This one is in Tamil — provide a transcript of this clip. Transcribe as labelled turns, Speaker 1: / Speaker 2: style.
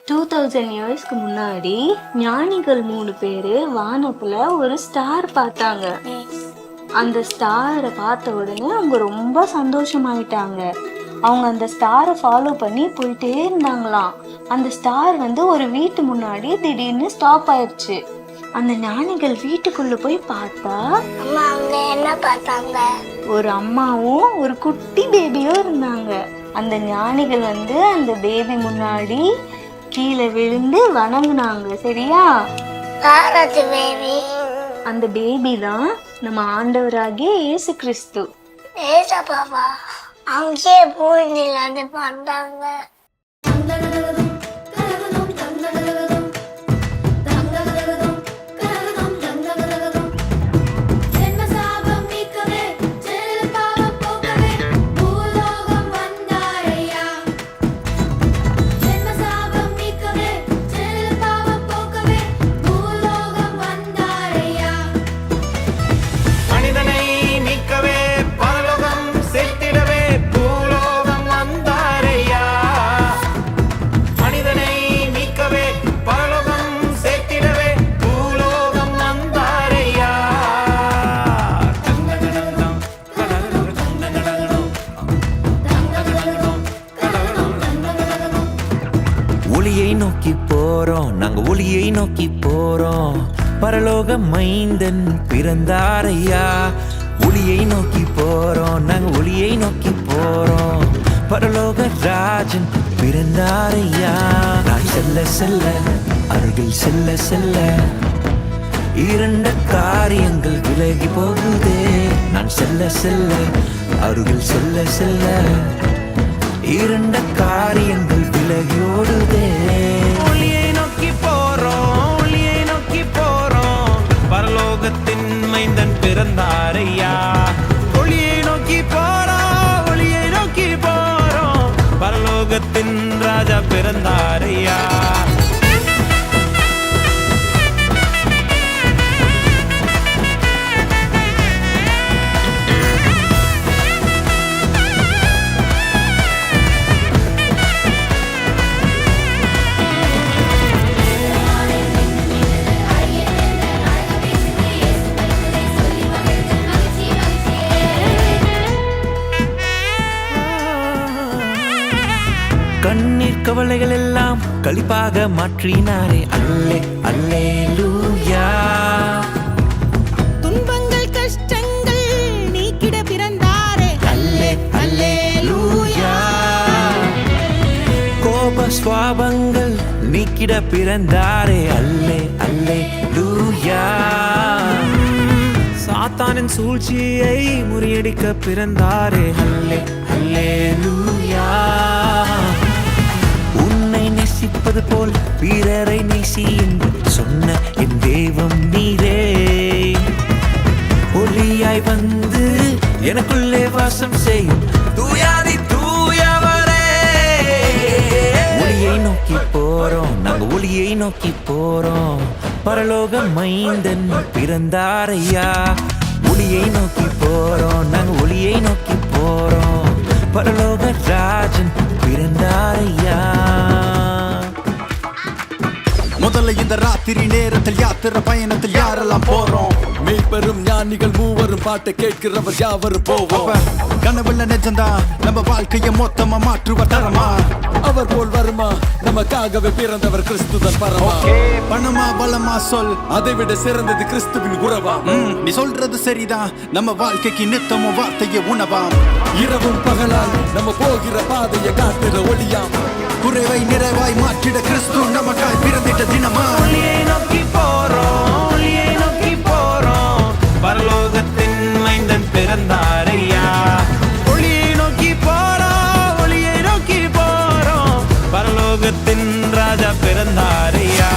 Speaker 1: 2000 இயர்ஸ்க்கு முன்னாடி ஞானிகள் 3 பேரு வானத்துல ஒரு ஸ்டார் பார்த்தாங்க. அந்த ஸ்டாரை பார்த்த உடனே அவங்க ரொம்ப சந்தோஷமாயிட்டாங்க. அவங்க அந்த ஸ்டாரை ஃபாலோ பண்ணி போயிட்டே இருந்தாங்களாம். அந்த ஸ்டார் ஒரு வீட்டு முன்னாடி திடீர்னு ஸ்டாப் ஆயிடுச்சு. அந்த ஞானிகள் வீட்டுக்குள்ள போய் பார்த்தா
Speaker 2: என்ன பார்த்தாங்க?
Speaker 1: ஒரு அம்மாவும் ஒரு குட்டி பேபியும் இருந்தாங்க. அந்த ஞானிகள் அந்த பேபி முன்னாடி கீழே விழுந்து வணங்குனாங்க. சரியா?
Speaker 2: பேபி?
Speaker 1: அந்த பேபி தான் நம்ம ஆண்டவராகிய இயேசு கிறிஸ்து.
Speaker 2: ஏசப்பாவா? அங்கே பூமியில பார்த்தாங்க.
Speaker 3: ஒளியை நோக்கி போறோம், நாங்க ஒளியை நோக்கி போறோம். பரலோக மைந்தன் பிறந்தாரையா. ஒளியை நோக்கி போறோம், நாங்க ஒளியை நோக்கி போறோம். பரலோக ராஜன் பிறந்தாரையா. நான் செல்ல செல்ல அருகில் செல்ல செல்ல இரண்ட காரியங்கள் விலகி போகுதே. நான் செல்ல செல்ல அருகில் செல்ல செல்ல இரண்ட காரியங்கள் விலகி ஓடுதே. ஒளியை நோக்கி போறோம், ஒளியை நோக்கி போறோம். பரலோகத்தின் மைந்தன் பிறந்தாரையா. ஒளியை நோக்கி போறோம், ஒளியை நோக்கி போறோம். பரலோகத்தின் ராஜா பிறந்தாரையா. கண்ணீர் கவலைகள் எல்லாம் களிப்பாக மாற்றினாரே. அல்லே அல்லேலூயா.
Speaker 4: துன்பங்கள் கஷ்டங்கள் நீக்கிட பிறந்தாரே. அல்லே அல்லேலூயா.
Speaker 3: கோப சுவாபங்கள் நீக்கிட பிறந்தாரே. அல்லே அல்லேலூயா. சாத்தானின் சூழ்ச்சியை முறியடிக்க பிறந்தாரே. அல்லே அல்லேலூயா. நேசிப்பது போல் வீரரை நேசி என்று சொன்ன என் தெய்வம் நீரே. ஒளியாய் வந்து எனக்குள்ளே வாசம் செய்யும் தூயாதி தூயவரே. ஒளியை நோக்கி போறோம், நாங்க ஒளியை நோக்கி போறோம். பரலோக மைந்தன் பிறந்தாரையா. ஒளியை நோக்கி போறோம், நாங்க ஒளியை நோக்கி போறோம். பரலோக ராஜன் பிறந்தாரையா.
Speaker 5: முதல்ல இந்த ராத்திரி நேரத்தில் யாத்திரை பயணத்தில் யாரெல்லாம் போறோம்? மெய்பெரும் ஞானிகள் மூவரும் பாட்டை கேட்கிறவர் யாவரும் போவோம். கனவுள்ள நெஜந்தான் நம்ம வாழ்க்கையை மொத்தமா மாற்றுவர் தரமா. அவர் போல் வருமா? நமக்காகவே பிறந்தவர் கிறிஸ்துதன் பரமா. பணமா பலமா சொல், அதை விட சிறந்தது கிறிஸ்துவின் உறவா. நீ சொல்றது சரிதான், நம்ம வாழ்க்கைக்கு நித்தமும் வார்த்தையை உணவாம். இரவும் பகலால் நம்ம போகிற பாதையை காட்டுற ஒளியாம். குறைவை நிறைவாய் மாற்றிட கிறிஸ்து நமக்காய் பிறந்திட்ட தினமா.
Speaker 3: ஒளியை நோக்கி போறோம், ஒளியை நோக்கி போறோம். பரலோகத்தின் மைந்தன் பிறந்தாரையா. ஒளியை நோக்கி போறோம், ஒளியை நோக்கி போறோம். பரலோகத்தின் ராஜா பிறந்தாரையா.